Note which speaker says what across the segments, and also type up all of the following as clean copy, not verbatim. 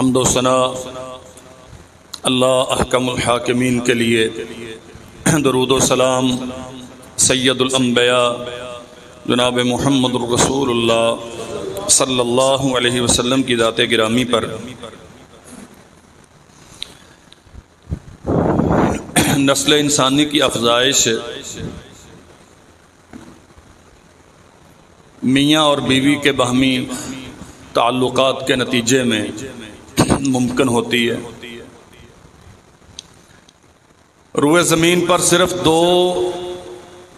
Speaker 1: حمد و ثنا اللہ احکم الحاکمین کے لیے، درود و سلام سید الانبیاء جناب محمد الرسول اللہ صلی اللہ علیہ وسلم کی ذات گرامی پر، نسل انسانی کی افزائش میاں اور بیوی کے باہمی تعلقات کے نتیجے میں ممکن ہوتی ہے۔ روئے زمین پر صرف دو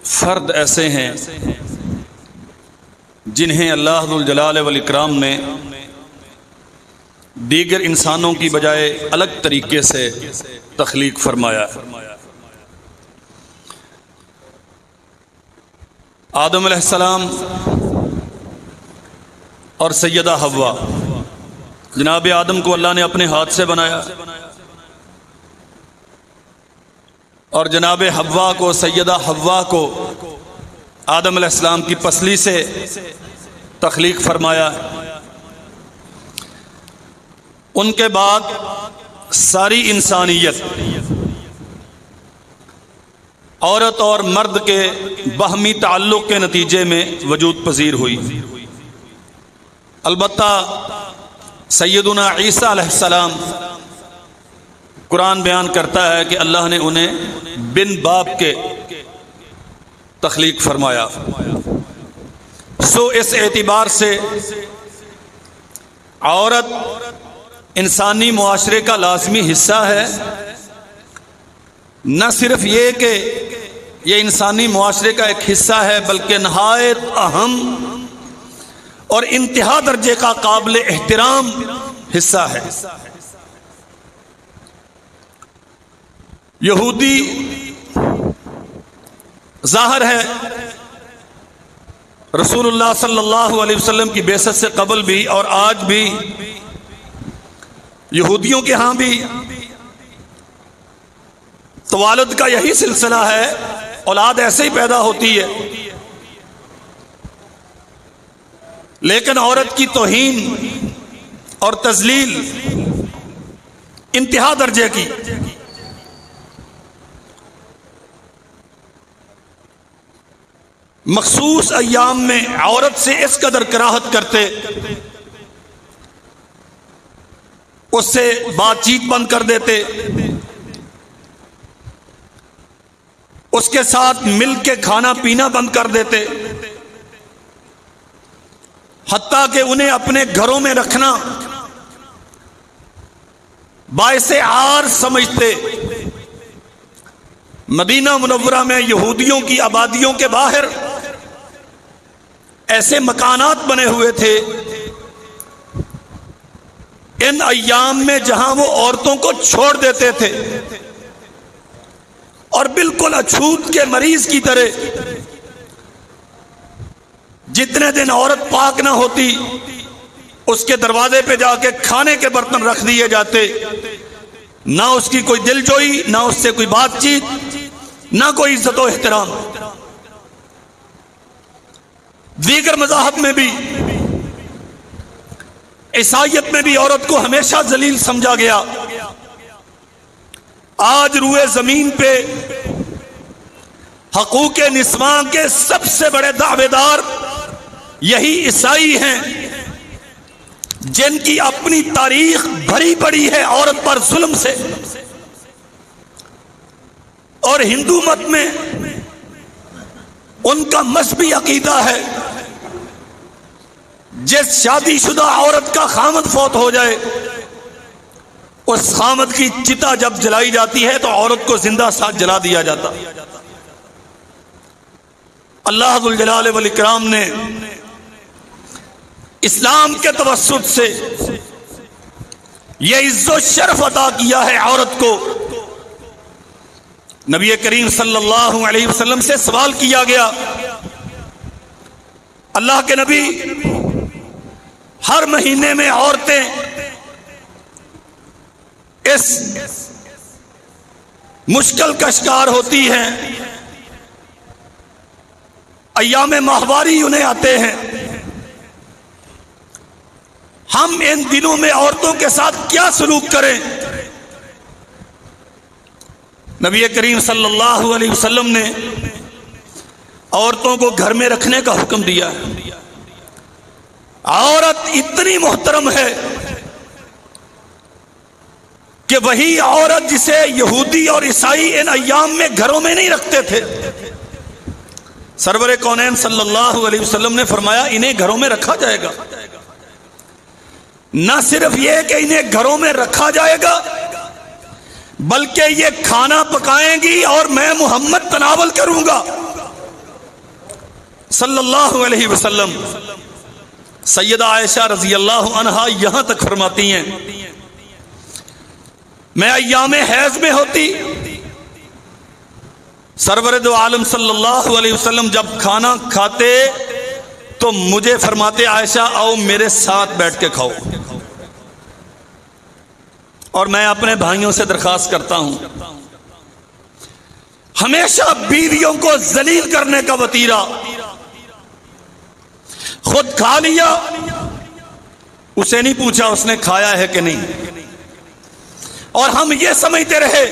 Speaker 1: فرد ایسے ہیں جنہیں اللہ ذو الجلال والاکرام نے دیگر انسانوں کی بجائے الگ طریقے سے تخلیق فرمایا۔ آدم علیہ السلام اور سیدہ حوا، جناب آدم کو اللہ نے اپنے ہاتھ سے بنایا اور جناب حوا کو، سیدہ حوا کو آدم علیہ السلام کی پسلی سے تخلیق فرمایا۔ ان کے بعد ساری انسانیت عورت اور مرد کے باہمی تعلق کے نتیجے میں وجود پذیر ہوئی۔ البتہ سیدنا عیسیٰ علیہ السلام، قرآن بیان کرتا ہے کہ اللہ نے انہیں بن باپ کے تخلیق فرمایا۔ سو اس اعتبار سے عورت انسانی معاشرے کا لازمی حصہ ہے۔ نہ صرف یہ کہ یہ انسانی معاشرے کا ایک حصہ ہے، بلکہ نہایت اہم اور انتہا درجے کا قابل احترام حصہ ہے۔ یہودی ظاہر ہے رسول اللہ صلی اللہ علیہ وسلم کی بعثت سے قبل بھی اور آج بھی یہودیوں کے ہاں بھی توالد کا یہی سلسلہ ہے، اولاد ایسے ہی پیدا ہوتی ہے، لیکن عورت کی توہین اور تذلیل انتہا درجے کی۔ مخصوص ایام میں عورت سے اس قدر کراہت کرتے، اس سے بات چیت بند کر دیتے، اس کے ساتھ مل کے کھانا پینا بند کر دیتے، حتیٰ کہ انہیں اپنے گھروں میں رکھنا باعث عار سمجھتے۔ مدینہ منورہ میں یہودیوں کی آبادیوں کے باہر ایسے مکانات بنے ہوئے تھے ان ایام میں جہاں وہ عورتوں کو چھوڑ دیتے تھے اور بالکل اچھوت کے مریض کی طرح جتنے دن عورت پاک نہ ہوتی اس کے دروازے پہ جا کے کھانے کے برتن رکھ دیے جاتے، نہ اس کی کوئی دل جوئی، نہ اس سے کوئی بات چیت، نہ کوئی عزت و احترام۔ دیگر مذاہب میں بھی، عیسائیت میں بھی عورت کو ہمیشہ ذلیل سمجھا گیا۔ آج روئے زمین پہ حقوق نسواں کے سب سے بڑے دعوے دار یہی عیسائی ہیں، جن کی اپنی تاریخ بھری پڑی ہے عورت پر ظلم سے۔ اور ہندو مت میں ان کا مذہبی عقیدہ ہے جس شادی شدہ عورت کا خامد فوت ہو جائے، اس خامد کی چتا جب جلائی جاتی ہے تو عورت کو زندہ ساتھ جلا دیا جاتا۔ اللہ ذو الجلال والاکرام نے اسلام کے توسط سے یہ عزت و شرف عطا کیا ہے عورت کو۔ نبی کریم صلی اللہ علیہ وسلم سے سوال کیا گیا، اللہ کے نبی، ہر مہینے میں عورتیں اس مشکل کا شکار ہوتی ہیں، ایام ماہواری انہیں آتے ہیں، ہم ان دنوں میں عورتوں کے ساتھ کیا سلوک کریں؟ نبی کریم صلی اللہ علیہ وسلم نے عورتوں کو گھر میں رکھنے کا حکم دیا ہے۔ عورت اتنی محترم ہے کہ وہی عورت جسے یہودی اور عیسائی ان ایام میں گھروں میں نہیں رکھتے تھے، سرور کونین صلی اللہ علیہ وسلم نے فرمایا انہیں گھروں میں رکھا جائے گا۔ نہ صرف یہ کہ انہیں گھروں میں رکھا جائے گا بلکہ یہ کھانا پکائیں گی اور میں محمد تناول کروں گا صلی اللہ علیہ وسلم۔ سیدہ عائشہ رضی اللہ عنہا یہاں تک فرماتی ہیں میں ایام حیض میں ہوتی، سرور دو عالم صلی اللہ علیہ وسلم جب کھانا کھاتے تو مجھے فرماتے عائشہ آؤ میرے ساتھ بیٹھ کے کھاؤ، اور میں اپنے بھائیوں سے درخواست کرتا ہوں ہمیشہ بیویوں کو ذلیل کرنے کا وتیرہ، خود کھا لیا اسے نہیں پوچھا اس نے کھایا ہے کہ نہیں، اور ہم یہ سمجھتے رہے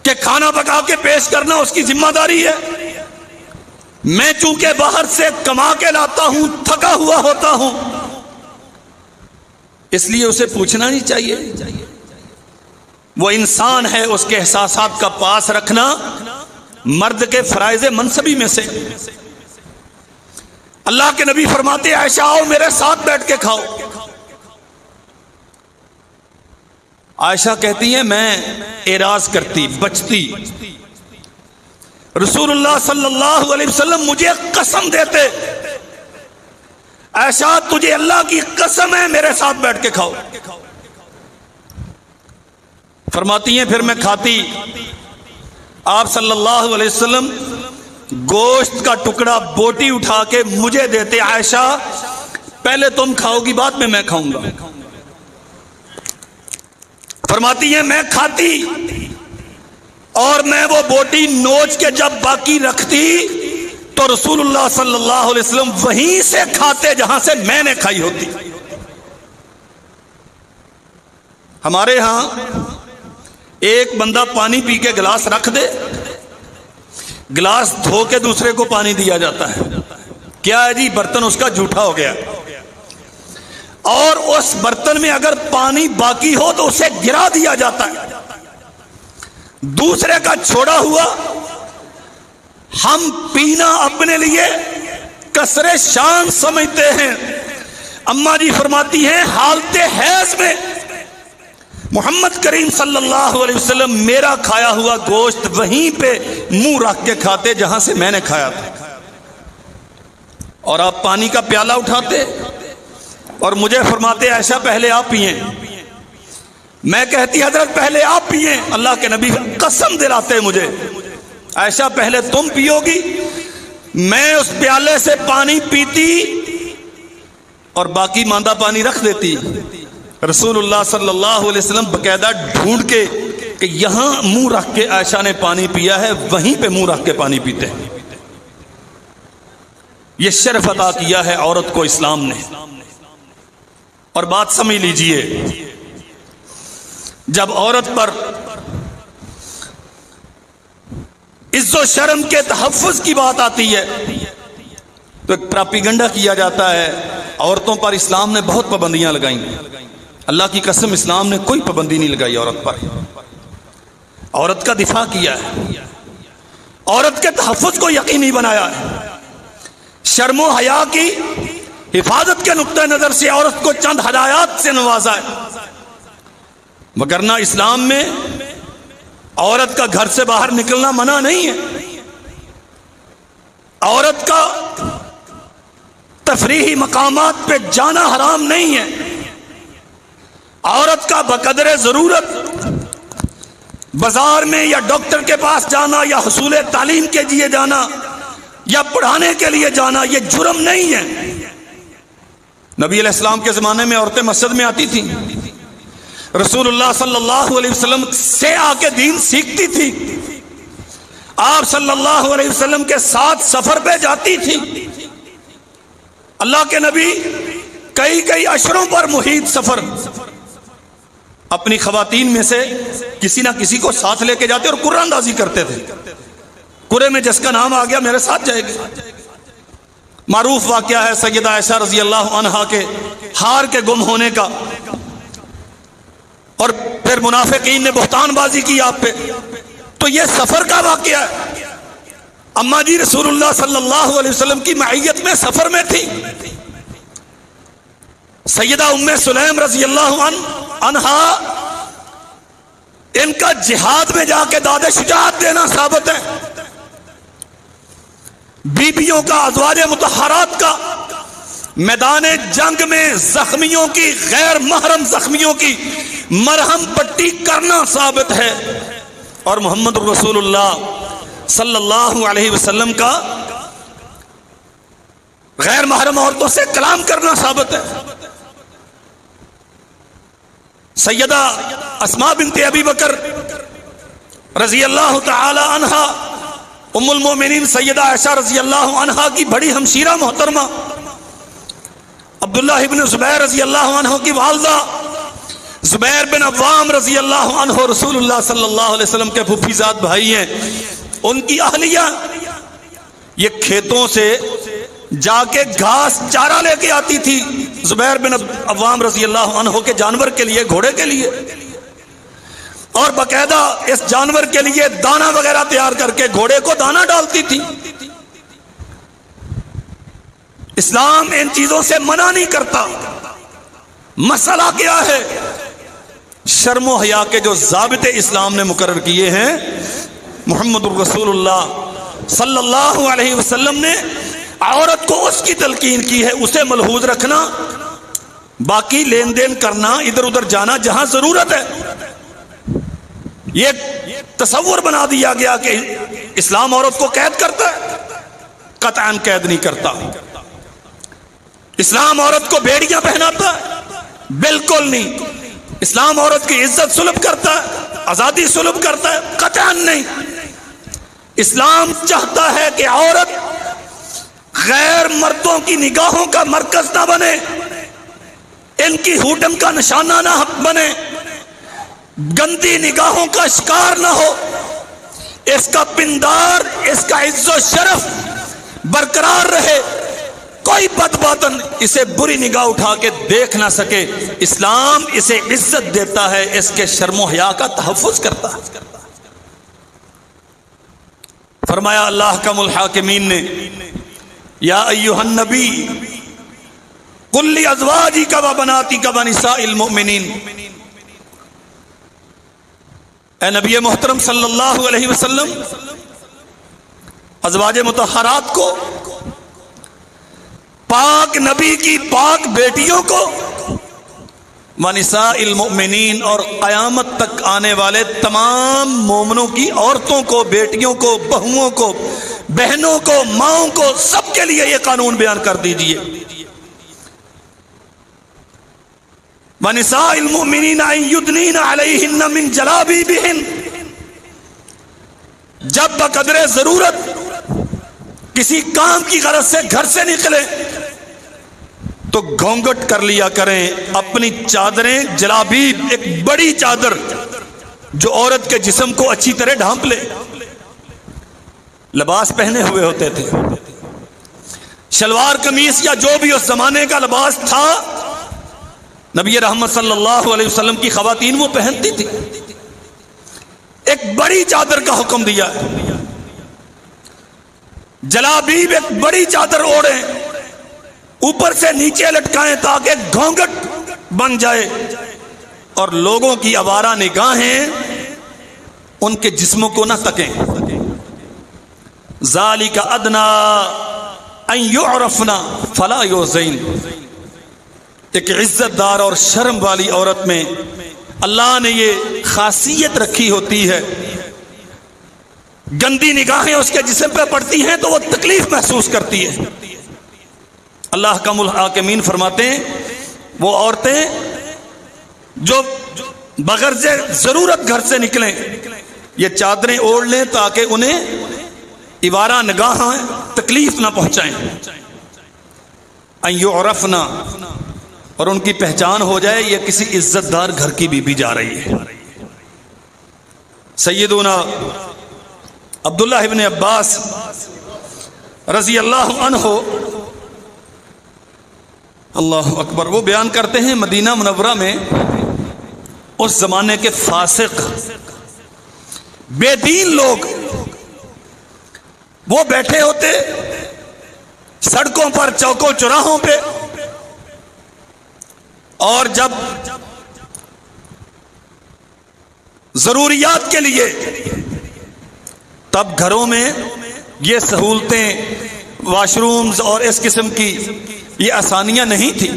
Speaker 1: کہ کھانا پکا کے پیش کرنا اس کی ذمہ داری ہے۔ میں چونکہ باہر سے کما کے لاتا ہوں، تھکا ہوا ہوتا ہوں، اس لیے اسے پوچھنا نہیں چاہیے۔ وہ انسان ہے، اس کے احساسات کا پاس رکھنا مرد کے فرائض منصبی میں سے۔ اللہ کے نبی فرماتے عائشہ آؤ میرے ساتھ بیٹھ کے کھاؤ۔ عائشہ کہتی ہیں میں اعراض کرتی، بچتی، رسول اللہ صلی اللہ علیہ وسلم مجھے قسم دیتے عائشہ تجھے اللہ کی قسم ہے میرے ساتھ بیٹھ کے کھاؤ۔ فرماتی ہیں پھر میں کھاتی، آپ صلی اللہ علیہ وسلم گوشت کا ٹکڑا بوٹی اٹھا کے مجھے دیتے، عائشہ پہلے تم کھاؤ گی بعد میں کھاؤں گا۔ فرماتی ہیں میں کھاتی اور میں وہ بوٹی نوچ کے جب باقی رکھتی تو رسول اللہ صلی اللہ علیہ وسلم وہیں سے کھاتے جہاں سے میں نے کھائی ہوتی۔ ہمارے ہاں ایک بندہ پانی پی کے گلاس رکھ دے، گلاس دھو کے دوسرے کو پانی دیا جاتا ہے، کیا ہے جی برتن اس کا جھوٹا ہو گیا، اور اس برتن میں اگر پانی باقی ہو تو اسے گرا دیا جاتا ہے، دوسرے کا چھوڑا ہوا ہم پینا اپنے لیے کسر شان سمجھتے ہیں۔ اماں جی فرماتی ہیں حالت حیض میں محمد کریم صلی اللہ علیہ وسلم میرا کھایا ہوا گوشت وہیں پہ منہ رکھ کے کھاتے جہاں سے میں نے کھایا تھا، اور آپ پانی کا پیالہ اٹھاتے اور مجھے فرماتے عائشہ پہلے آپ پئیں، میں کہتی حضرت پہلے آپ پئیں، اللہ کے نبی قسم دلاتے مجھے عائشہ پہلے تم پیو گی، میں اس پیالے سے پانی پیتی اور باقی ماندہ پانی رکھ دیتی۔ رسول اللہ صلی اللہ علیہ وسلم باقاعدہ ڈھونڈ کے کہ یہاں منہ رکھ کے عائشہ نے پانی پیا ہے وہیں پہ منہ رکھ کے پانی پیتے ہیں۔ یہ شرف عطا کیا ہے عورت کو اسلام نے۔ اور بات سمجھ لیجئے، جب عورت پر عز و شرم کے تحفظ کی بات آتی ہے تو ایک پراپیگنڈا کیا جاتا ہے، عورتوں پر اسلام نے بہت پابندیاں لگائیں، اللہ کی قسم اسلام نے کوئی پابندی نہیں لگائی عورت پر، عورت کا دفاع کیا ہے، عورت کے تحفظ کو یقینی بنایا ہے، شرم و حیا کی حفاظت کے نقطہ نظر سے عورت کو چند ہدایات سے نوازا ہے، وگرنہ اسلام میں عورت کا گھر سے باہر نکلنا منع نہیں ہے، عورت کا تفریحی مقامات پہ جانا حرام نہیں ہے، عورت کا بقدر ضرورت بازار میں یا ڈاکٹر کے پاس جانا یا حصول تعلیم کے لیے جانا یا پڑھانے کے لیے جانا یہ جرم نہیں ہے۔ نبی علیہ السلام کے زمانے میں عورتیں مسجد میں آتی تھیں، رسول اللہ صلی اللہ علیہ وسلم سے آ کے دین سیکھتی تھی، آپ صلی اللہ علیہ وسلم کے ساتھ سفر پہ جاتی تھی، اللہ کے نبی کئی اشروں پر محیط سفر اپنی خواتین میں سے کسی نہ کسی کو ساتھ لے کے جاتے اور قرآن اندازی کرتے تھے. قرے میں جس کا نام آ گیا میرے ساتھ جائے گی. معروف واقعہ ہے سیدہ عائشہ رضی اللہ عنہا کے ہار کے گم ہونے کا، اور پھر منافقین نے بہتان بازی کی آپ پہ. تو یہ سفر کا واقعہ ہے. اما جی رسول اللہ صلی اللہ علیہ وسلم کی معیت میں سفر میں تھی. سیدہ ام سلیم رضی اللہ عنہا، ان کا جہاد میں جا کے داد شجاعت دینا ثابت ہے. بیبیوں کا، ازواج مطہرات کا میدان جنگ میں زخمیوں کی، غیر محرم زخمیوں کی مرہم پٹی کرنا ثابت ہے. اور محمد رسول اللہ صلی اللہ علیہ وسلم کا غیر محرم عورتوں سے کلام کرنا ثابت ہے. سیدہ اسماء بنت ابی بکر رضی اللہ تعالی عنہا، ام المومنین سیدہ عائشہ رضی اللہ عنہا کی بڑی ہمشیرہ محترمہ، عبداللہ ابن زبیر رضی اللہ عنہ کی والدہ زبیر بن عوام رضی اللہ عنہ رسول اللہ صلی اللہ علیہ وسلم کے پھوپھی زاد بھائی ہیں. ان کی اہلیہ یہ کھیتوں سے جا کے گھاس چارہ لے کے آتی تھی زبیر بن عوام رضی اللہ عنہ کے جانور کے لیے، گھوڑے کے لیے، اور باقاعدہ اس جانور کے لیے دانا وغیرہ تیار کر کے گھوڑے کو دانا ڈالتی تھی. اسلام ان چیزوں سے منع نہیں کرتا. مسئلہ کیا ہے؟ شرم و حیا کے جو ضابطے اسلام نے مقرر کیے ہیں، محمد الرسول اللہ صلی اللہ علیہ وسلم نے عورت کو اس کی تلقین کی ہے، اسے ملحوظ رکھنا، باقی لین دین کرنا، ادھر ادھر جانا جہاں ضرورت ہے. یہ تصور بنا دیا گیا کہ اسلام عورت کو قید کرتا ہے. قطعاً قید نہیں کرتا. اسلام عورت کو بیڑیاں پہناتا ہے؟ بالکل نہیں. اسلام عورت کی عزت سلب کرتا ہے، آزادی سلب کرتا ہے؟ قطعاً نہیں. اسلام چاہتا ہے کہ عورت غیر مردوں کی نگاہوں کا مرکز نہ بنے، ان کی ہوٹم کا نشانہ نہ بنے، گندی نگاہوں کا شکار نہ ہو، اس کا پندار، اس کا عز و شرف برقرار رہے، کوئی بدباطن اسے بری نگاہ اٹھا کے دیکھ نہ سکے. اسلام اسے عزت دیتا ہے، اس کے شرم و حیا کا تحفظ کرتا ہے. فرمایا اللہ کا الحاکمین نے، یا ایھا النبی قل لازواجک و بناتک و نساء المؤمنین، اے نبی محترم صلی اللہ علیہ وسلم، ازواج مطہرات کو، پاک نبی کی پاک بیٹیوں کو، وَنِسَاءِ الْمُؤْمِنِينَ، اور قیامت تک آنے والے تمام مومنوں کی عورتوں کو، بیٹیوں کو، بہوؤں کو، بہنوں کو، ماؤں کو، سب کے لیے یہ قانون بیان کر دیجئے. وَنِسَاءِ الْمُؤْمِنِينَ أَن يُدْنِينَ عَلَيْهِنَّ مِن جَلَابِيبِهِنَّ، جب بقدر ضرورت کسی کام کی غرض سے گھر سے نکلے تو گھونگھٹ کر لیا کریں، اپنی چادریں، جلابیب، ایک بڑی چادر جو عورت کے جسم کو اچھی طرح ڈھانپ لے. لباس پہنے ہوئے ہوتے تھے، شلوار قمیص یا جو بھی اس زمانے کا لباس تھا، نبی رحمت صلی اللہ علیہ وسلم کی خواتین وہ پہنتی تھی. ایک بڑی چادر کا حکم دیا ہے. جلابیب ایک بڑی چادر اوڑھیں، اوپر سے نیچے لٹکائیں تاکہ گھونگھٹ بن جائے اور لوگوں کی آوارہ نگاہیں ان کے جسموں کو نہ تکیں. ذالک ادنا ان یعرفنا فلا یؤذین. ایک عزت دار اور شرم والی عورت میں اللہ نے یہ خاصیت رکھی ہوتی ہے، گندی نگاہیں اس کے جسم پہ پڑتی ہیں تو وہ تکلیف محسوس کرتی ہے. اللہ کا الحاکمین فرماتے ہیں وہ عورتیں جو بغیر ضرورت گھر سے نکلیں یہ چادریں اوڑھ لیں تاکہ انہیں عوارہ نگاہیں تکلیف نہ پہنچائیں. ان یعرفنا اور ان کی پہچان ہو جائے یہ کسی عزت دار گھر کی بیوی جا رہی ہے۔ سیدنا عبداللہ ابن عباس رضی اللہ عنہ، اللہ اکبر، وہ بیان کرتے ہیں مدینہ منورہ میں اس زمانے کے فاسق بے دین لوگ وہ بیٹھے ہوتے سڑکوں پر، چوکوں چوراہوں پہ، اور جب ضروریات کے لیے، تب گھروں میں یہ سہولتیں، واش رومز اور اس قسم کی یہ آسانیاں نہیں تھی۔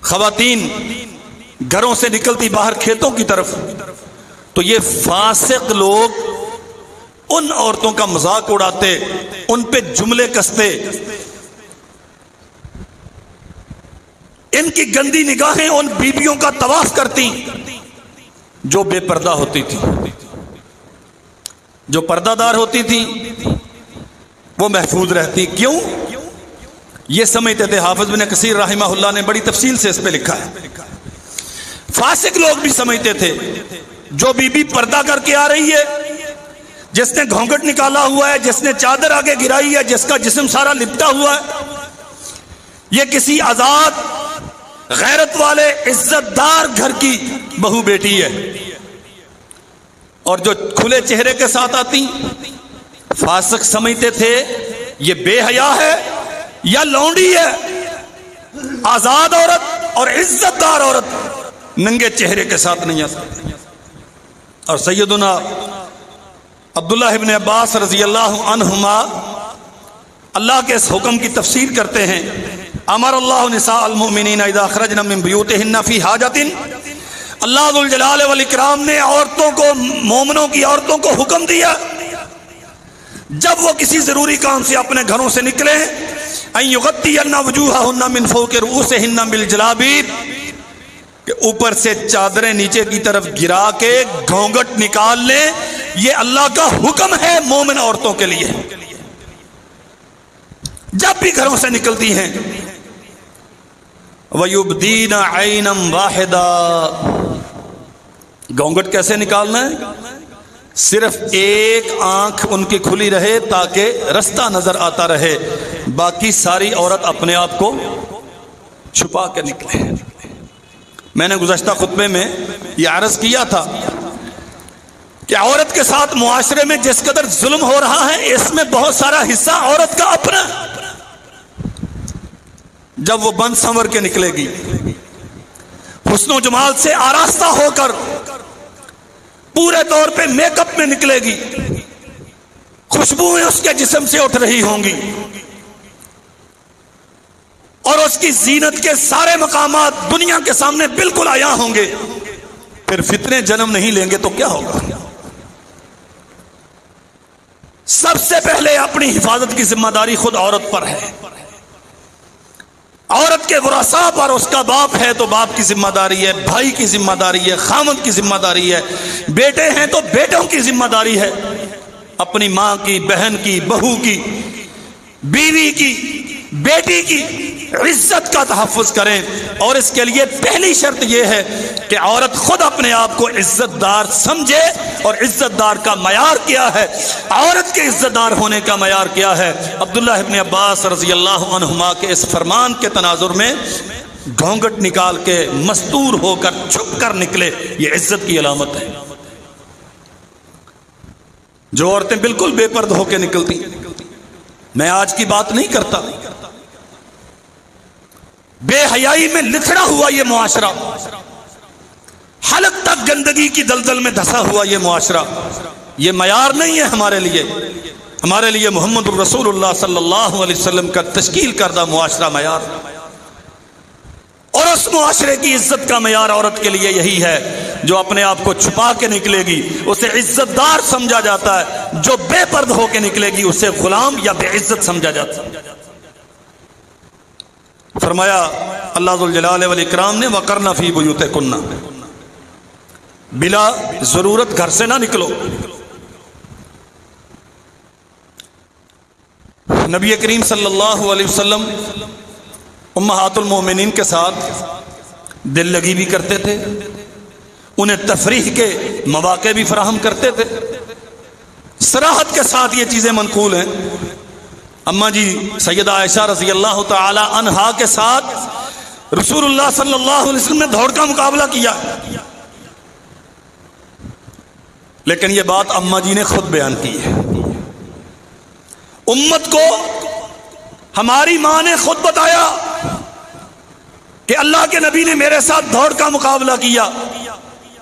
Speaker 1: خواتین گھروں سے نکلتی باہر کھیتوں کی طرف، تو یہ فاسق لوگ ان عورتوں کا مذاق اڑاتے، ان پہ جملے کستے، ان کی گندی نگاہیں ان بیویوں کا طواف کرتی جو بے پردہ ہوتی تھی۔ جو پردہ دار ہوتی تھی وہ محفوظ رہتی۔ کیوں؟ یہ سمجھتے تھے، حافظ بن کثیر رحمہ اللہ نے بڑی تفصیل سے اس پہ لکھا ہے، فاسق لوگ بھی سمجھتے تھے جو بی بی پردہ کر کے آ رہی ہے، جس نے گھونگھٹ نکالا ہوا ہے، جس نے چادر آگے گرائی ہے، جس کا جسم سارا لپٹا ہوا ہے، یہ کسی آزاد غیرت والے عزت دار گھر کی بہو بیٹی ہے۔ اور جو کھلے چہرے کے ساتھ آتی، فاسق سمجھتے تھے یہ بے حیا ہے یا لونڈی ہے۔ آزاد عورت اور عزت دار عورت ننگے چہرے کے ساتھ نہیں آتی۔ اور سیدنا عبداللہ ابن عباس رضی اللہ عنہما اللہ کے اس حکم کی تفسیر کرتے ہیں، امر اللہ نساء المؤمنین اذا خرجن من بیوتہن فی حاجۃ، اللہ ذو الجلال والاکرام نے عورتوں کو، مومنوں کی عورتوں کو حکم دیا جب وہ کسی ضروری کام سے اپنے گھروں سے نکلے، ان یغطین وجوہہن من فوق رؤوسہن بالجلابیب، کہ اوپر سے چادریں نیچے کی طرف گرا کے گھونگھٹ نکال لیں۔ یہ اللہ کا حکم ہے مومن عورتوں کے لیے، جب بھی گھروں سے نکلتی ہیں۔ وَيُبْدِينَ عَيْنًا وَاحِدًا، گھونگھٹ کیسے نکالنا ہے؟ صرف ایک آنکھ ان کی کھلی رہے تاکہ رستہ نظر آتا رہے، باقی ساری عورت اپنے آپ کو چھپا کے نکلے۔ میں نے گزشتہ خطبے میں یہ عرض کیا تھا کہ عورت کے ساتھ معاشرے میں جس قدر ظلم ہو رہا ہے، اس میں بہت سارا حصہ عورت کا اپنا۔ جب وہ بند سنور کے نکلے گی، حسن و جمال سے آراستہ ہو کر پورے طور پہ میک اپ میں نکلے گی، خوشبوئیں اس کے جسم سے اٹھ رہی ہوں گی، اور اس کی زینت کے سارے مقامات دنیا کے سامنے بالکل عیاں ہوں گے، پھر فتنے جنم نہیں لیں گے تو کیا ہوگا؟ سب سے پہلے اپنی حفاظت کی ذمہ داری خود عورت پر ہے۔ عورت کے ورثاء پر، اس کا باپ ہے تو باپ کی ذمہ داری ہے، بھائی کی ذمہ داری ہے، خامد کی ذمہ داری ہے، بیٹے ہیں تو بیٹوں کی ذمہ داری ہے، اپنی ماں کی، بہن کی، بہو کی، بیوی کی، بیٹی کی عزت کا تحفظ کریں۔ اور اس کے لیے پہلی شرط یہ ہے کہ عورت خود اپنے آپ کو عزت دار سمجھے، اور عزت دار کا معیار کیا ہے، عورت کے عزت دار ہونے کا معیار کیا ہے۔ عبداللہ ابن عباس رضی اللہ عنہما کے اس فرمان کے تناظر میں گھونگھٹ نکال کے مستور ہو کر چھپ کر نکلے، یہ عزت کی علامت ہے۔ جو عورتیں بالکل بے پرد ہو کے نکلتی، میں آج کی بات نہیں کرتا، بے حیائی میں لتھڑا ہوا یہ معاشرہ، حلق تک گندگی کی دلدل میں دھسا ہوا یہ معاشرہ، یہ معیار نہیں ہے ہمارے لیے۔ ہمارے لیے محمد الرسول اللہ صلی اللہ علیہ وسلم کا تشکیل کردہ معاشرہ معیار، اور اس معاشرے کی عزت کا معیار عورت کے لیے یہی ہے، جو اپنے آپ کو چھپا کے نکلے گی اسے عزت دار سمجھا جاتا ہے، جو بے پرد ہو کے نکلے گی اسے غلام یا بے عزت سمجھا جاتا ہے۔ فرمایا اللہ ذو الجلال والاکرام نے وَقَرْنَ فِي بُيُوتِكُنَّ، بلا ضرورت گھر سے نہ نکلو۔ نبی کریم صلی اللہ علیہ وسلم امہات المومنین کے ساتھ دل لگی بھی کرتے تھے، انہیں تفریح کے مواقع بھی فراہم کرتے تھے۔ صراحت کے ساتھ یہ چیزیں منقول ہیں۔ اماں جی سیدہ عائشہ رضی اللہ تعالی عنہا کے ساتھ رسول اللہ صلی اللہ علیہ وسلم نے دوڑ کا مقابلہ کیا، لیکن یہ بات اماں جی نے خود بیان کی ہے۔ امت کو ہماری ماں نے خود بتایا کہ اللہ کے نبی نے میرے ساتھ دوڑ کا مقابلہ کیا۔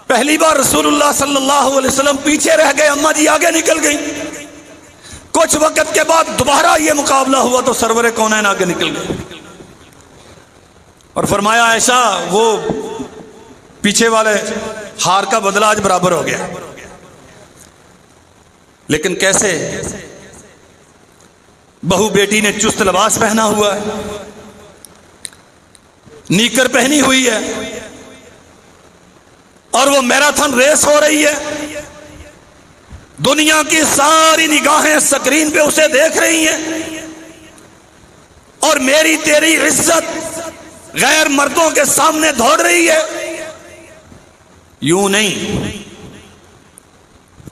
Speaker 1: پہلی بار رسول اللہ صلی اللہ علیہ وسلم پیچھے رہ گئے، اماں جی آگے نکل گئی۔ کچھ وقت کے بعد دوبارہ یہ مقابلہ ہوا تو سرور کونین آگے نکل گئے اور فرمایا عائشہ وہ پیچھے والے ہار کا بدلہ آج برابر ہو گیا۔ لیکن کیسے؟ بہو بیٹی نے چست لباس پہنا ہوا ہے، نیکر پہنی ہوئی ہے، اور وہ میراتھن ریس ہو رہی ہے، دنیا کی ساری نگاہیں سکرین پہ اسے دیکھ رہی ہیں، اور میری تیری عزت غیر مردوں کے سامنے دوڑ رہی ہے۔ یوں نہیں،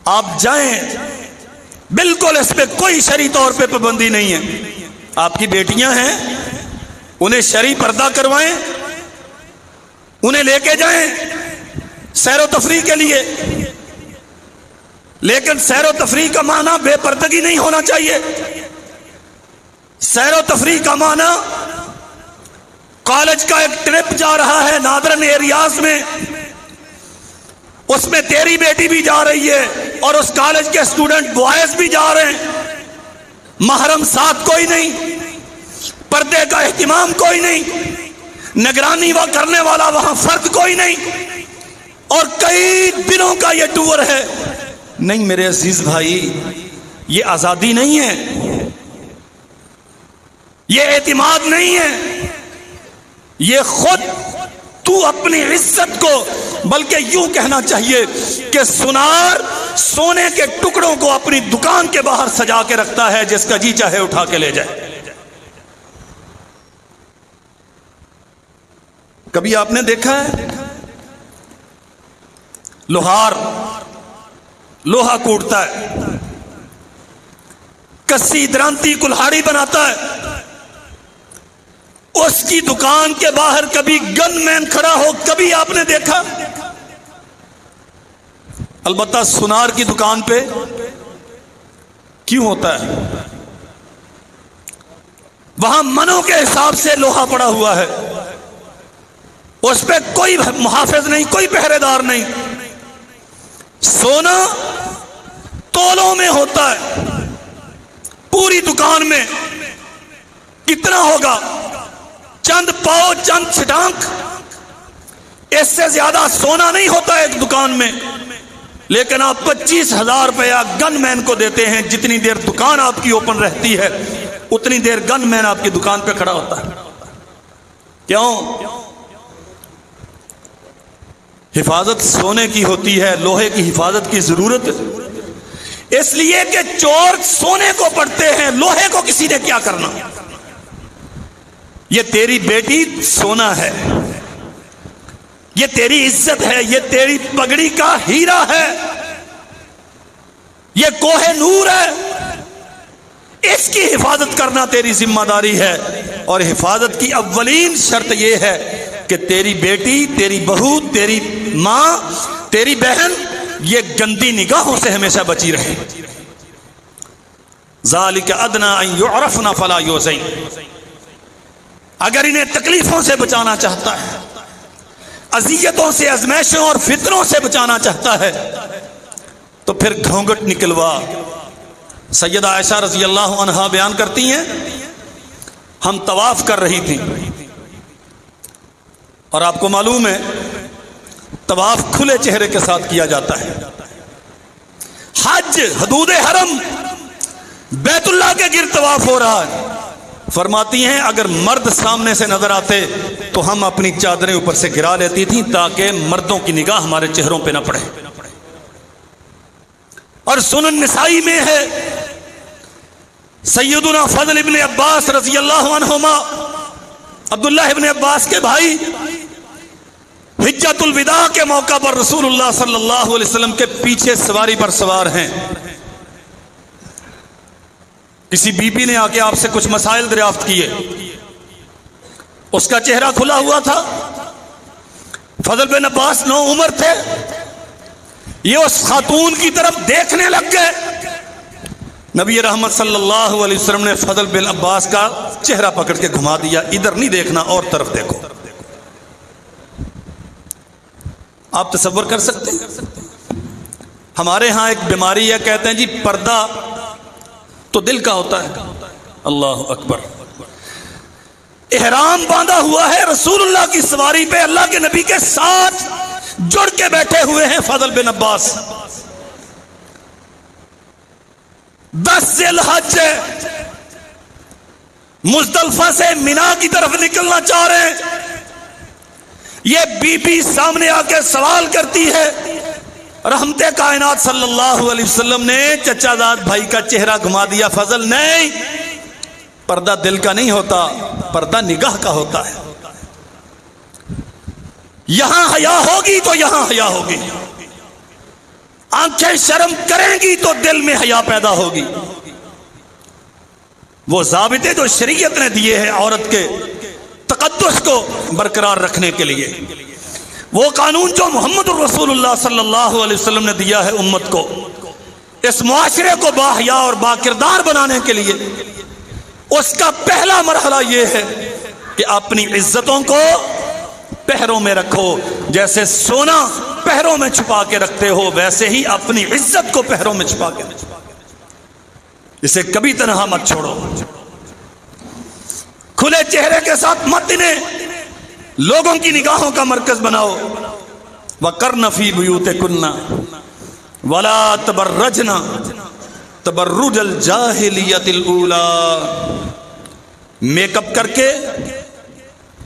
Speaker 1: آپ جائیں، بالکل اس پہ کوئی شرعی طور پہ پابندی نہیں ہے۔ آپ کی بیٹیاں ہیں، انہیں شرعی پردہ کروائیں، انہیں لے کے جائیں سیر و تفریح کے لیے، لیکن سیر و تفریح کا معنی بے پردگی نہیں ہونا چاہیے۔ سیر و تفریح کا معنی کالج کا ایک ٹرپ جا رہا ہے نادرن ایریاز میں، اس میں تیری بیٹی بھی جا رہی ہے اور اس کالج کے اسٹوڈنٹ بوائز بھی جا رہے ہیں، محرم ساتھ کوئی نہیں، پردے کا اہتمام کوئی نہیں، نگرانی وہ کرنے والا وہاں فرد کوئی نہیں، اور کئی دنوں کا یہ ٹور ہے۔ نہیں میرے عزیز بھائی، یہ آزادی نہیں ہے، یہ اعتماد نہیں ہے، یہ خود تو اپنی عزت کو، بلکہ یوں کہنا چاہیے کہ سنار سونے کے ٹکڑوں کو اپنی دکان کے باہر سجا کے رکھتا ہے، جس کا جی چاہے اٹھا کے لے جائے۔ کبھی آپ نے دیکھا ہے لوہار لوہا کوٹتا ہے، کسی درانتی کلہاڑی بناتا ہے، اس کی دکان کے باہر کبھی گن مین کھڑا ہو کبھی آپ نے دیکھا؟ البتہ سنار کی دکان پہ کیوں ہوتا ہے؟ وہاں منوں کے حساب سے لوہا پڑا ہوا ہے، اس پہ کوئی محافظ نہیں، کوئی پہرے دار نہیں۔ سونا تولوں میں ہوتا ہے، پوری دکان میں کتنا ہوگا؟ چند پاؤ، چند چھٹانک، اس سے زیادہ سونا نہیں ہوتا ایک دکان میں، لیکن آپ 25,000 روپیہ گن مین کو دیتے ہیں۔ جتنی دیر دکان آپ کی اوپن رہتی ہے اتنی دیر گن مین آپ کی دکان پہ کھڑا ہوتا ہے۔ کیوں؟ حفاظت سونے کی ہوتی ہے، لوہے کی حفاظت کی ضرورت اس لیے کہ چور سونے کو پڑھتے ہیں، لوہے کو کسی نے کیا کرنا۔ یہ تیری بیٹی سونا ہے، یہ تیری عزت ہے، یہ تیری پگڑی کا ہیرا ہے، یہ کوہ نور ہے، اس کی حفاظت کرنا تیری ذمہ داری ہے۔ اور حفاظت کی اولین شرط یہ ہے کہ تیری بیٹی، تیری بہو، تیری ماں، تیری بہن یہ گندی نگاہوں سے ہمیشہ بچی رہے۔ ذالک ادنی ان یعرفن فلا یؤذین، اگر انہیں تکلیفوں سے بچانا چاہتا ہے، اذیتوں سے، ازمائشوں اور فتنوں سے بچانا چاہتا ہے، تو پھر گھونگھٹ نکلوا۔ سیدہ عائشہ رضی اللہ عنہا بیان کرتی ہیں، ہم طواف کر رہی تھیں، اور آپ کو معلوم ہے طواف کھلے چہرے کے ساتھ کیا جاتا ہے۔ حج حدود حرم بیت اللہ کے گرد طواف ہو رہا ہے۔ فرماتی ہیں اگر مرد سامنے سے نظر آتے تو ہم اپنی چادریں اوپر سے گرا لیتی تھیں تاکہ مردوں کی نگاہ ہمارے چہروں پہ نہ پڑے۔ اور سنن نسائی میں ہے، سیدنا فضل ابن عباس رضی اللہ عنہما عبداللہ ابن عباس کے بھائی حجۃ الوداع کے موقع پر رسول اللہ صلی اللہ علیہ وسلم کے پیچھے سواری پر سوار ہیں. کسی بی بی نے آ کے آپ سے کچھ مسائل دریافت کیے. اس کا چہرہ کھلا ہوا تھا. فضل بن عباس نو عمر تھے. یہ اس خاتون کی طرف دیکھنے لگ گئے. نبی رحمت صلی اللہ علیہ وسلم نے فضل بن عباس کا چہرہ پکڑ کے گھما دیا. ادھر نہیں دیکھنا اور طرف دیکھو. آپ تصور کر سکتے ہیں؟ ہمارے ہاں ایک بیماری ہے، کہتے ہیں جی پردہ تو دل کا ہوتا ہے. اللہ اکبر. احرام باندھا ہوا ہے، رسول اللہ کی سواری پہ اللہ کے نبی کے ساتھ جڑ کے بیٹھے ہوئے ہیں فضل بن عباس. 10 ذی الحج مزدلفہ سے مینا کی طرف نکلنا چاہ رہے ہیں. یہ بی بی سامنے آ کے سوال کرتی ہے. رحمت کائنات صلی اللہ علیہ وسلم نے چچا زاد بھائی کا چہرہ گھما دیا. فضل نہیں، پردہ دل کا نہیں ہوتا، پردہ نگاہ کا ہوتا ہے. یہاں حیا ہوگی تو یہاں حیا ہوگی. آنکھیں شرم کریں گی تو دل میں حیا پیدا ہوگی. وہ ضابطے جو شریعت نے دیے ہیں عورت کے تقدس کو برقرار رکھنے کے لیے، وہ قانون جو محمد رسول اللہ صلی اللہ علیہ وسلم نے دیا ہے امت کو، اس معاشرے کو باحیا اور باکردار بنانے کے لیے، اس کا پہلا مرحلہ یہ ہے کہ اپنی عزتوں کو پہروں میں رکھو. جیسے سونا پہروں میں چھپا کے رکھتے ہو، ویسے ہی اپنی عزت کو پہروں میں چھپا کے رکھو. اسے کبھی تنہا مت چھوڑو. کھلے چہرے کے ساتھ مت انہیں لوگوں کی نگاہوں کا مرکز بناؤ. وَقَرْنَ فِي بُيُوتِكُنَّ وَلَا تَبَرَّجْنَ تَبَرُّجَ الْجَاهِلِيَّةِ الْأُولَى. میک اپ کر کے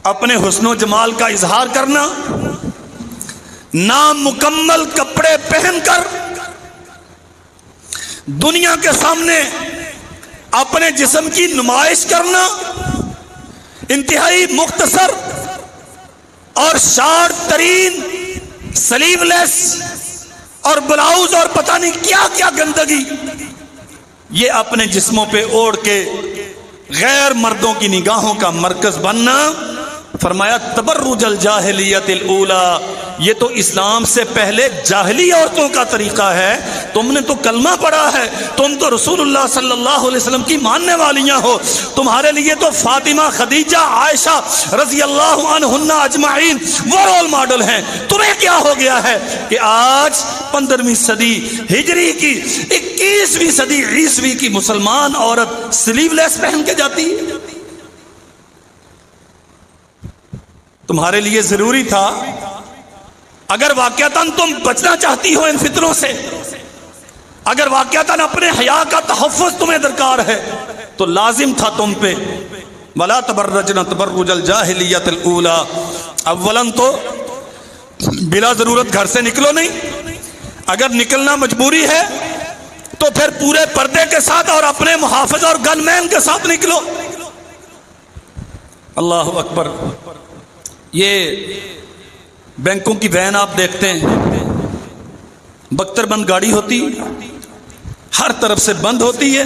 Speaker 1: اپنے حسن و جمال کا اظہار کرنا، نامکمل کپڑے پہن کر دنیا کے سامنے اپنے جسم کی نمائش کرنا، انتہائی مختصر اور شارٹ ترین سلیو لیس اور بلاؤز اور پتہ نہیں کیا کیا گندگی یہ اپنے جسموں پہ اوڑھ کے غیر مردوں کی نگاہوں کا مرکز بننا. فرمایا تبرج الجاہلیت الاولی. یہ تو اسلام سے پہلے جاہلی عورتوں کا طریقہ ہے. تم نے تو کلمہ پڑھا ہے، تم تو رسول اللہ صلی اللہ علیہ وسلم کی ماننے والیاں ہو. تمہارے لیے تو فاطمہ، خدیجہ، عائشہ رضی اللہ عنہن اجمعین وہ رول ماڈل ہیں. تمہیں کیا ہو گیا ہے کہ آج 15ویں صدی ہجری کی 21ویں صدی عیسوی کی مسلمان عورت سلیو لیس پہن کے جاتی ہے؟ تمہارے لیے ضروری تھا، اگر واقعتاً تم بچنا چاہتی ہو ان فتنوں سے، اگر واقعتاً اپنے حیا کا تحفظ تمہیں درکار ہے، تو لازم تھا تم پہ وَلَا تَبَرَّجْنَ تَبَرُّجَ الْجَاهِلِيَّةِ الْأُولَى. اولاً تو بلا ضرورت گھر سے نکلو نہیں. اگر نکلنا مجبوری ہے تو پھر پورے پردے کے ساتھ اور اپنے محافظ اور گن مین کے ساتھ نکلو. اللہ اکبر. یہ بینکوں کی وین آپ دیکھتے ہیں، بختر بند گاڑی ہوتی، ہر طرف سے بند ہوتی ہے،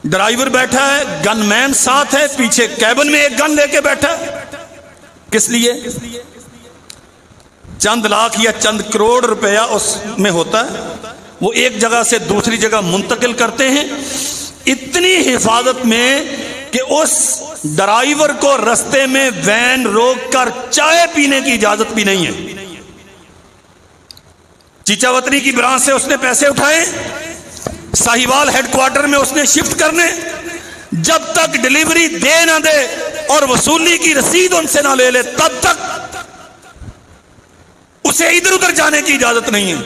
Speaker 1: ڈرائیور بیٹھا ہے، گن مین ساتھ ہے، پیچھے کیبن میں ایک گن لے کے بیٹھا ہے. کس لیے؟ چند لاکھ یا چند کروڑ روپیہ اس میں ہوتا ہے، وہ ایک جگہ سے دوسری جگہ منتقل کرتے ہیں. اتنی حفاظت میں کہ اس ڈرائیور کو رستے میں وین روک کر چائے پینے کی اجازت بھی نہیں ہے. چیچا وطنی کی برانچ سے اس نے پیسے اٹھائے، ساہیوال ہیڈ کوارٹر میں اس نے شفٹ کرنے، جب تک ڈیلیوری دے نہ دے اور وصولی کی رسید ان سے نہ لے لے تب تک اسے ادھر ادھر جانے کی اجازت نہیں ہے.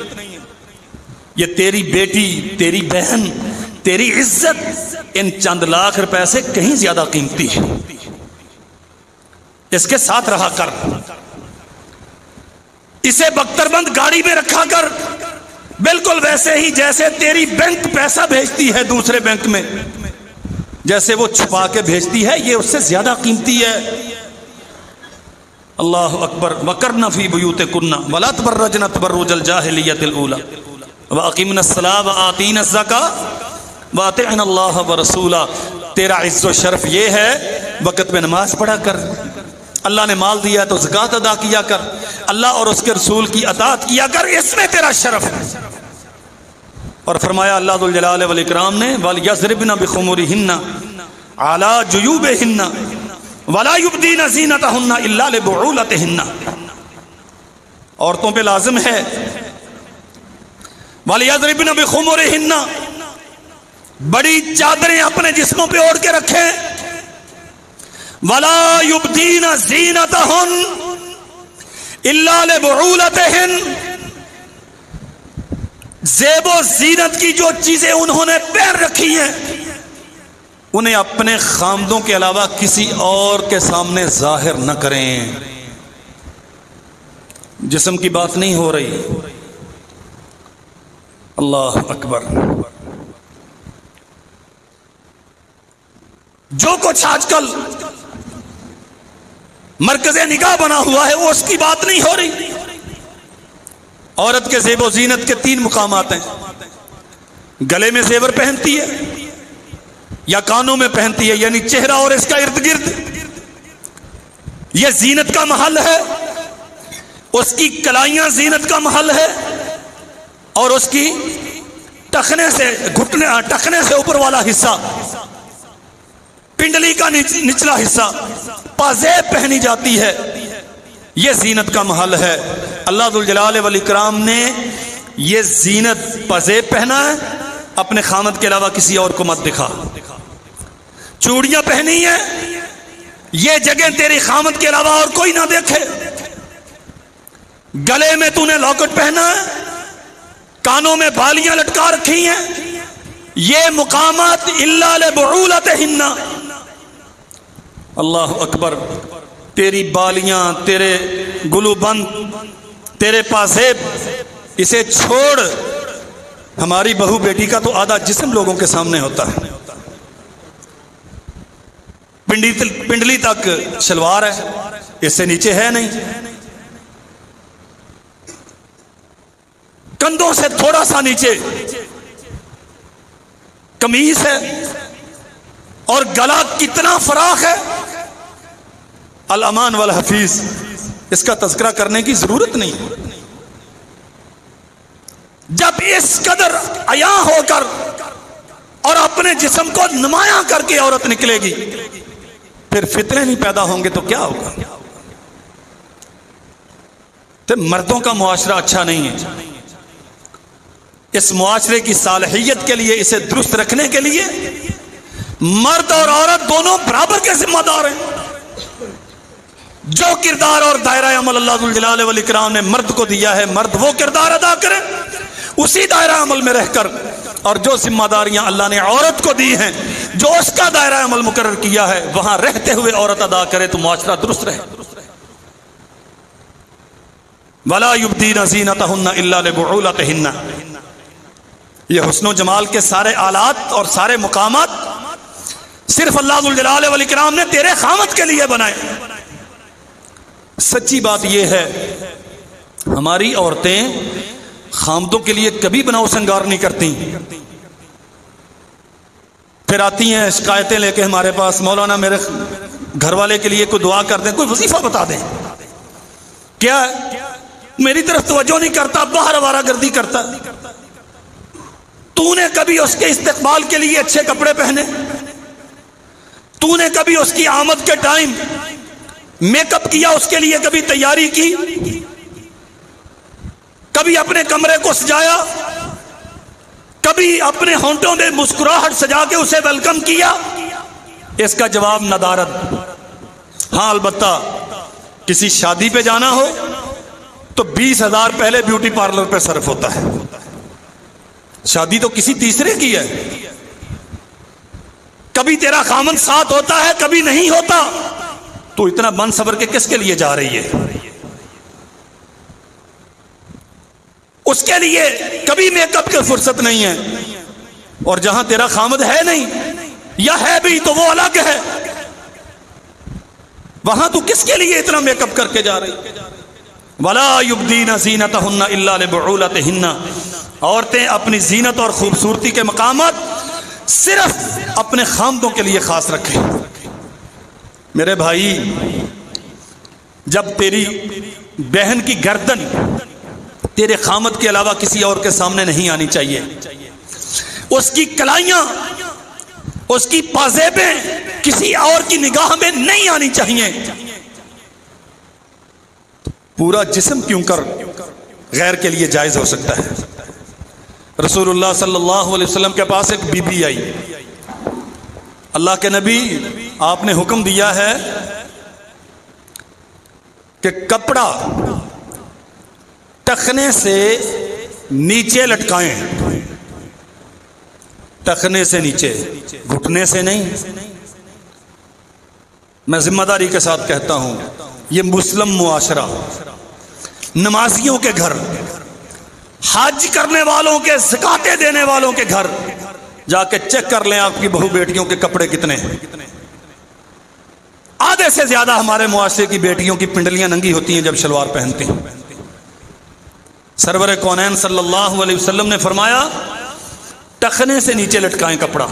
Speaker 1: یہ تیری بیٹی، تیری بہن، تیری عزت ان چند لاکھ روپے سے کہیں زیادہ قیمتی ہے. اس کے ساتھ رہا کر. اسے بختر بند گاڑی میں رکھا کر، بالکل ویسے ہی جیسے تیری بینک پیسہ بھیجتی ہے دوسرے بینک میں. جیسے وہ چھپا کے بھیجتی ہے یہ اس سے زیادہ قیمتی ہے. اللہ اکبر. وقرن فی بیوتکن ولا تبرجن تبرج الجاہلیۃ الاولی واقمنا الصلاۃ وآتینا الزکاۃ واطعنا اللہ ورسولہ. تیرا عز و شرف یہ ہے وقت میں نماز پڑھا کر، اللہ نے مال دیا تو زکوٰۃ ادا کیا کر، اللہ اور اس کے رسول کی اطاعت کیا کر، اس میں تیرا شرف ہے. اور فرمایا اللہ ذو الجلال والاکرام نے وَلْيَضْرِبْنَ بِخُمُرِهِنَّ عَلَى جُيُوبِهِنَّ وَلَا يُبْدِينَ زِينَتَهُنَّ إِلَّا لِبُعُولَتِهِنَّ. عورتوں پہ لازم ہے وَلْيَضْرِبْنَ بِخُمُرِهِنَّ، بڑی چادریں اپنے جسموں پہ اوڑھ کے رکھیں. وَلَا يُبْدِينَ زِينَتَهُنَّ إِلَّا لِبُعُولَتِهِنَّ، زیب و زینت کی جو چیزیں انہوں نے پہن رکھی ہیں انہیں اپنے خامدوں کے علاوہ کسی اور کے سامنے ظاہر نہ کریں. جسم کی بات نہیں ہو رہی. اللہ اکبر. جو کچھ آج کل مرکز نگاہ بنا ہوا ہے وہ اس کی بات نہیں ہو رہی. عورت کے زیب و زینت کے 3 مقامات ہیں. گلے میں زیور پہنتی ہے یا کانوں میں پہنتی ہے، یعنی چہرہ اور اس کا ارد گرد یہ زینت کا محل ہے. اس کی کلائیاں زینت کا محل ہے، اور اس کی ٹخنے سے اوپر والا حصہ، پنڈلی کا نچلا حصہ پازیب پہنی جاتی ہے، یہ زینت کا محل ہے. اللہ ذو الجلال والاکرام نے یہ زینت پازیب پہنا ہے، اپنے خامد کے علاوہ کسی اور کو مت دکھا. چوڑیاں پہنی ہیں، یہ جگہ تیری خامد کے علاوہ اور کوئی نہ دیکھے. گلے میں تو نے لاکٹ پہنا ہے، کانوں میں بالیاں لٹکا رکھی ہیں، یہ مقامات الا لبعولتہن. اللہ اکبر. تیری بالیاں، تیرے گلو بند، تیرے پاسیب، اسے چھوڑ. ہماری بہو بیٹی کا تو آدھا جسم لوگوں کے سامنے ہوتا ہے. پنڈلی تک شلوار ہے، اس سے نیچے ہے نہیں. کندھوں سے تھوڑا سا نیچے قمیص ہے، اور گلا کتنا فراخ ہے. الامان والحفیظ، اس کا تذکرہ کرنے کی ضرورت نہیں. جب اس قدر عیاں ہو کر اور اپنے جسم کو نمایاں کر کے عورت نکلے گی، پھر فتنے نہیں پیدا ہوں گے تو کیا ہوگا؟ تو مردوں کا معاشرہ اچھا نہیں ہے. اس معاشرے کی صالحیت کے لیے، اسے درست رکھنے کے لیے مرد اور عورت دونوں برابر کے ذمہ دار ہیں. جو کردار اور دائرہ عمل اللہ ذو الجلال والاکرام نے مرد کو دیا ہے، مرد وہ کردار ادا کرے اسی دائرہ عمل میں رہ کر، اور جو ذمہ داریاں اللہ نے عورت کو دی ہیں، جو اس کا دائرہ عمل مقرر کیا ہے، وہاں رہتے ہوئے عورت ادا کرے تو معاشرہ درست رہے. وَلَا يُبْدِينَ زِينَتَهُنَّ إِلَّا لِبُعُولَتِهِنَّ. یہ حسن و جمال کے سارے آلات اور سارے مقامات صرف اللہ ذو الجلال والاکرام نے تیرے خامد کے لیے بنائے. سچی بات یہ ہے ہماری عورتیں خامدوں کے لیے کبھی بناؤ سنگار نہیں کرتی. پھر آتی ہیں شکایتیں لے کے ہمارے پاس، مولانا میرے گھر والے کے لیے کوئی دعا کر دیں، کوئی وظیفہ بتا دیں. کیا میری طرف توجہ نہیں کرتا، باہر آوارہ گردی کرتا. تو نے کبھی اس کے استقبال کے لیے اچھے کپڑے پہنے؟ تو نے کبھی اس کی آمد کے ٹائم میک اپ کیا، اس کے لیے کبھی تیاری کی؟ کبھی اپنے کمرے کو سجایا؟ کبھی اپنے ہونٹوں میں مسکراہٹ سجا کے اسے ویلکم کیا؟ اس کا جواب ندارت. ہاں البتہ کسی شادی پہ جانا ہو تو 20,000 پہلے بیوٹی پارلر پہ صرف ہوتا ہے. شادی تو کسی تیسرے کی ہے. کبھی تیرا خامن ساتھ ہوتا ہے، کبھی نہیں ہوتا، تو اتنا بن صبر کے کس کے لیے جا رہی ہے؟ اس کے لیے کبھی میک اپ کی فرصت نہیں ہے. اور جہاں تیرا خامد ہے نہیں، یا ہے بھی تو وہ الگ ہے. وہاں تو کس کے لیے اتنا میک اپ کر کے جا رہی؟ وَلَا يُبْدِينَ زِينَتَهُنَّ إِلَّا لِبُعُولَتِهِنَّ. عورتیں اپنی زینت اور خوبصورتی کے مقامات صرف اپنے خامدوں کے لیے خاص رکھیں. میرے بھائی، جب تیری بہن کی گردن تیرے خامد کے علاوہ کسی اور کے سامنے نہیں آنی چاہیے، اس کی کلائیاں، اس کی پازیبیں کسی اور کی نگاہ میں نہیں آنی چاہیے. پورا جسم کیوں کر غیر کے لیے جائز ہو سکتا ہے. رسول اللہ صلی اللہ علیہ وسلم کے پاس ایک بی بی آئی. اللہ کے نبی، آپ نے حکم دیا ہے کہ کپڑا ٹخنے سے نیچے لٹکائیں. ٹخنے سے نیچے، گھٹنے سے نہیں. میں ذمہ داری کے ساتھ کہتا ہوں، یہ مسلم معاشرہ، نمازیوں کے گھر، حج کرنے والوں کے، زکاتیں دینے والوں کے گھر جا کے چیک کر لیں آپ کی بہو بیٹیوں کے کپڑے کتنے ہیں. آدھے سے زیادہ ہمارے معاشرے کی بیٹیوں کی پنڈلیاں ننگی ہوتی ہیں جب شلوار پہنتی ہیں. سرور کونین صلی اللہ علیہ وسلم نے فرمایا ٹخنے سے نیچے لٹکائیں کپڑا.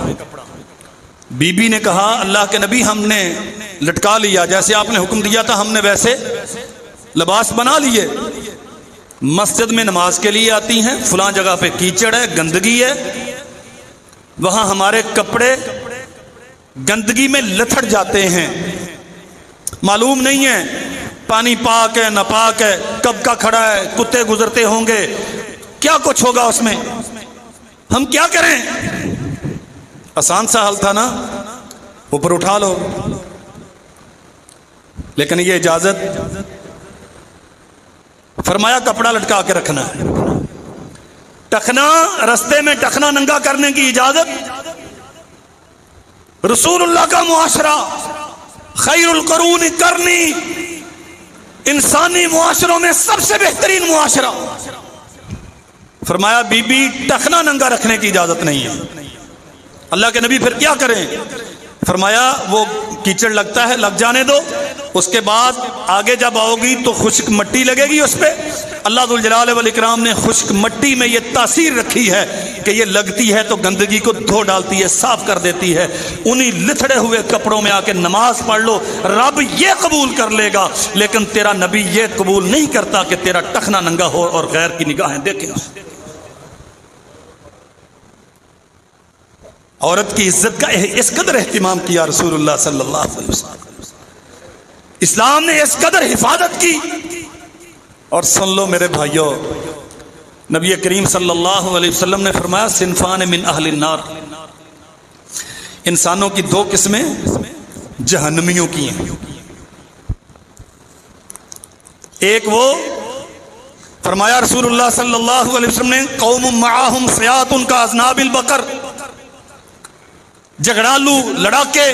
Speaker 1: بی بی نے کہا اللہ کے نبی، ہم نے لٹکا لیا، جیسے آپ نے حکم دیا تھا ہم نے ویسے لباس بنا لیے. مسجد میں نماز کے لیے آتی ہیں، فلاں جگہ پہ کیچڑ ہے، گندگی ہے، وہاں ہمارے کپڑے گندگی میں لتھڑ جاتے ہیں، معلوم نہیں ہے پانی پاک ہے ناپاک ہے، کب کا کھڑا ہے، کتے گزرتے ہوں گے، کیا کچھ ہوگا اس میں. ہم کیا کریں؟ آسان سا حل تھا نا، اوپر اٹھا لو. لیکن یہ اجازت، فرمایا کپڑا لٹکا کے رکھنا ہے. ٹخنا، رستے میں ٹخنا ننگا کرنے کی اجازت. رسول اللہ کا معاشرہ خیر القرون کرنی، انسانی معاشروں میں سب سے بہترین معاشرہ. فرمایا بی بی ٹخنا ننگا رکھنے کی اجازت نہیں ہے. اللہ کے نبی پھر کیا کریں؟ فرمایا وہ کیچڑ لگتا ہے، لگ جانے دو، اس کے بعد آگے جب آؤ گی تو خشک مٹی لگے گی اس پہ. اللہ ذوالجلال والاکرام نے خشک مٹی میں یہ تاثیر رکھی ہے کہ یہ لگتی ہے تو گندگی کو دھو ڈالتی ہے، صاف کر دیتی ہے. انہی لتھڑے ہوئے کپڑوں میں آ کے نماز پڑھ لو، رب یہ قبول کر لے گا. لیکن تیرا نبی یہ قبول نہیں کرتا کہ تیرا ٹخنا ننگا ہو اور غیر کی نگاہیں دیکھیں. عورت کی عزت کا اس قدر اہتمام کیا رسول اللہ صلی اللہ علیہ وسلم. اسلام نے اس قدر حفاظت کی. اور سن لو میرے بھائیوں، نبی کریم صلی اللہ علیہ وسلم نے فرمایا صنفان من اہل النار، انسانوں کی دو قسمیں جہنمیوں کی ہیں. ایک وہ، فرمایا رسول اللہ صلی اللہ علیہ وسلم نے قوم معاہم سیات کا اذناب البقر، جھگڑالو، لڑاکے،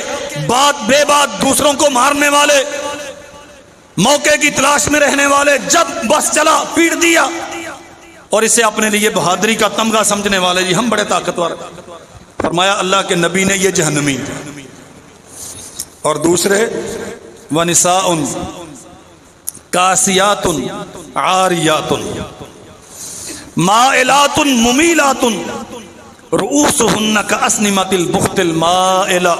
Speaker 1: بات بے بات دوسروں کو مارنے والے، موقع کی تلاش میں رہنے والے، جب بس چلا پیٹ دیا، اور اسے اپنے لیے بہادری کا تمغہ سمجھنے والے، جی ہم بڑے طاقتور. فرمایا اللہ کے نبی نے یہ جہنمی. اور دوسرے وَنِسَاءٌ کاسیاتٌ عاریاتٌ مائلاتٌ ممیلاتٌ رؤوسہن کاسنمۃ البخت المائلہ.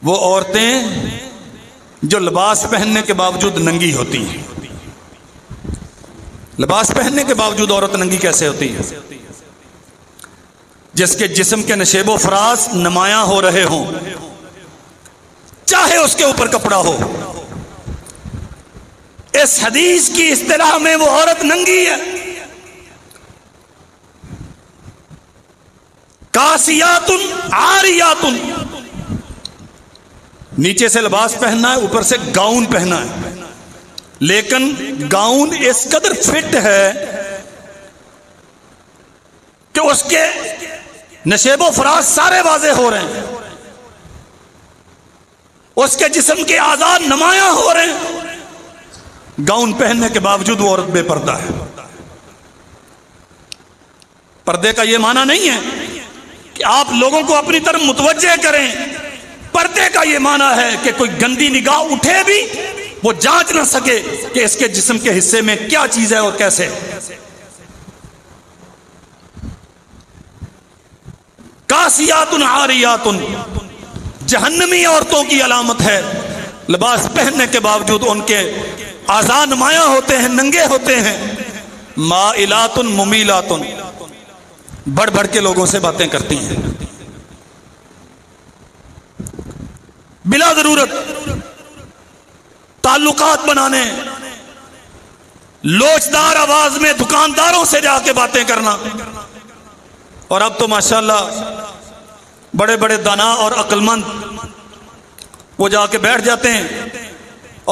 Speaker 1: وہ عورتیں جو لباس پہننے کے باوجود ننگی ہوتی ہیں. لباس پہننے کے باوجود عورت ننگی کیسے ہوتی ہے؟ جس کے جسم کے نشیب و فراز نمایاں ہو رہے ہوں، چاہے اس کے اوپر کپڑا ہو. اس حدیث کی اصطلاح میں وہ عورت ننگی ہے. کاسیات عاریات، نیچے سے لباس پہننا ہے، اوپر سے گاؤن پہننا ہے، لیکن گاؤن اس قدر فٹ ہے کہ اس کے نشیب و فراز سارے واضح ہو رہے ہیں، اس کے جسم کے اعضاء نمایاں ہو رہے ہیں. گاؤن پہننے کے باوجود وہ عورت بے پردہ ہے. پردے کا یہ معنی نہیں ہے کہ آپ لوگوں کو اپنی طرف متوجہ کریں. پردے کا یہ معنی ہے کہ کوئی گندی نگاہ اٹھے بھی وہ جانچ نہ سکے کہ اس کے جسم کے حصے میں کیا چیز ہے اور کیسے. کاسیات عاریات جہنمی عورتوں کی علامت ہے. لباس پہننے کے باوجود ان کے اعضاء نمایاں ہوتے ہیں، ننگے ہوتے ہیں. مائلات ممیلات بڑھ بڑھ کے لوگوں سے باتیں کرتی ہیں بلا ضرورت. تعلقات بنانے، لوچدار آواز میں دکانداروں سے جا کے باتیں کرنا. اور اب تو ماشاءاللہ بڑے بڑے دانا اور عقل مند وہ جا کے بیٹھ جاتے ہیں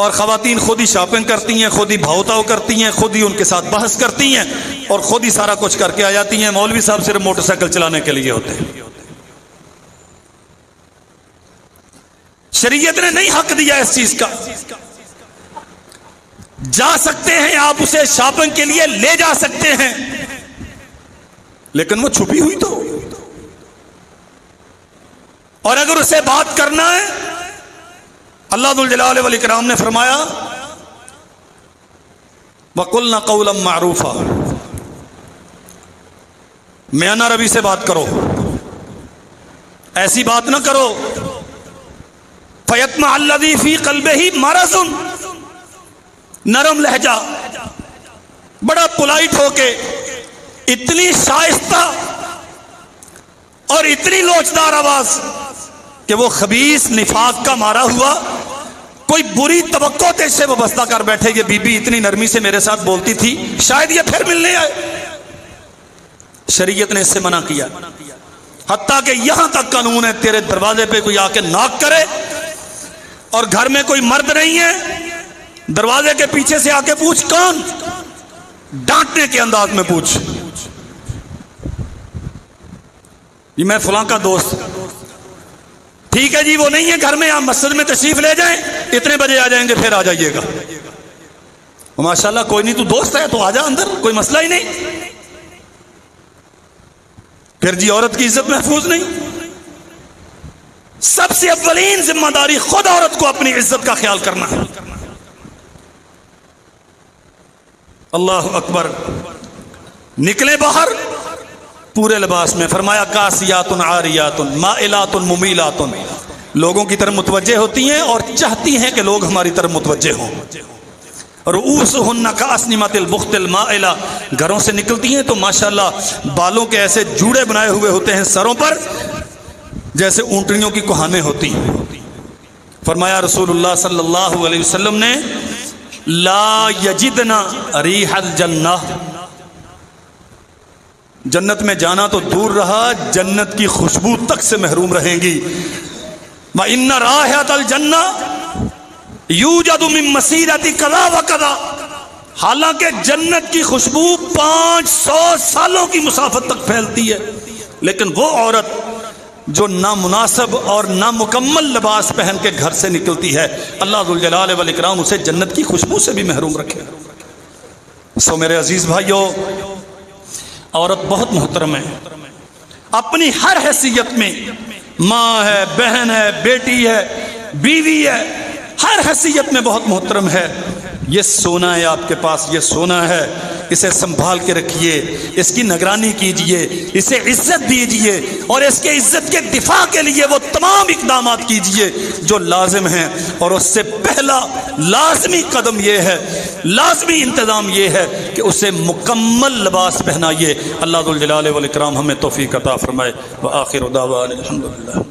Speaker 1: اور خواتین خود ہی شاپنگ کرتی ہیں، خود ہی بھاؤ تاؤ کرتی ہیں، خود ہی ان کے ساتھ بحث کرتی ہیں اور خود ہی سارا کچھ کر کے آ جاتی ہیں. مولوی صاحب صرف موٹر سائیکل چلانے کے لیے ہوتے ہیں. شریعت نے نہیں حق دیا اس چیز کا. جا سکتے ہیں آپ اسے شاپنگ کے لیے لے جا سکتے ہیں، لیکن وہ چھپی ہوئی تو. اور اگر اسے بات کرنا ہے، اللہ ذوالجلال والاکرام نے فرمایا وَقُلْنَا قَوْلًا مَعْرُوفًا، میاں ربی سے بات کرو، ایسی بات نہ کرو فَيَطْمَعَ الَّذِي فِي قَلْبِهِ مَرَضٌ. نرم لہجہ، بڑا پولائٹ ہو کے، اتنی شائستہ اور اتنی لوچدار آواز کہ وہ خبیث نفاق کا مارا ہوا کوئی بری توقع تیز سے وابستہ کر بیٹھے کہ بی بی اتنی نرمی سے میرے ساتھ بولتی تھی، شاید یہ پھر ملنے آئے. شریعت نے اس سے منع کیا. حتیٰ کہ یہاں تک قانون ہے تیرے دروازے پہ کوئی آ کے ناک کرے اور گھر میں کوئی مرد نہیں ہے، دروازے کے پیچھے سے آ کے پوچھ کون، ڈانٹنے کے انداز میں پوچھ یہ میں فلاں کا دوست. ٹھیک ہے جی وہ نہیں ہے گھر میں، آپ مسجد میں تشریف لے جائیں، اتنے بجے آ جائیں گے پھر آ جائیے گا. ماشاءاللہ کوئی نہیں، تو دوست ہے تو آ جا اندر، کوئی مسئلہ ہی نہیں. پھر جی عورت کی عزت محفوظ نہیں. سب سے اولین ذمہ داری خود عورت کو اپنی عزت کا خیال کرنا ہے. اللہ اکبر. نکلے باہر پورے لباس میں، فرمایا کاسیات عاریات مائلات ممیلات، لوگوں کی طرف متوجہ ہوتی ہیں اور چاہتی ہیں کہ لوگ ہماری طرف متوجہ ہوں. رؤوسہن کاسنمۃ البخت المائلہ، گھروں سے نکلتی ہیں تو ماشاءاللہ بالوں کے ایسے جوڑے بنائے ہوئے ہوتے ہیں سروں پر جیسے اونٹنیوں کی کوہانیں ہوتی ہیں. فرمایا رسول اللہ صلی اللہ علیہ وسلم نے لا یجدنا ریح الجنہ، جنت میں جانا تو دور رہا، جنت کی خوشبو تک سے محروم رہیں گی. وَإِنَّ رَائِحَةَ الْجَنَّةِ یوجد من مسیرت کذا و کذا، حالانکہ جنت کی خوشبو 500 سالوں کی مسافت تک پھیلتی ہے، لیکن وہ عورت جو نامناسب اور نامکمل لباس پہن کے گھر سے نکلتی ہے، اللہ ذوالجلال والاکرام اسے جنت کی خوشبو سے بھی محروم رکھے. سو میرے عزیز بھائیو، عورت بہت محترم ہے، اپنی ہر حیثیت میں، ماں ہے، بہن ہے، بیٹی ہے، بیوی ہے، ہر حیثیت میں بہت محترم ہے. یہ سونا ہے آپ کے پاس، یہ سونا ہے، اسے سنبھال کے رکھیے، اس کی نگرانی کیجئے، اسے عزت دیجئے اور اس کے عزت کے دفاع کے لیے وہ تمام اقدامات کیجئے جو لازم ہیں. اور اس سے پہلا لازمی قدم یہ ہے، لازمی انتظام یہ ہے کہ اسے مکمل لباس پہنائیے. اللہ ذوالجلال والاکرام ہمیں توفیق عطا فرمائے. وآخر دعوانا الحمدللہ.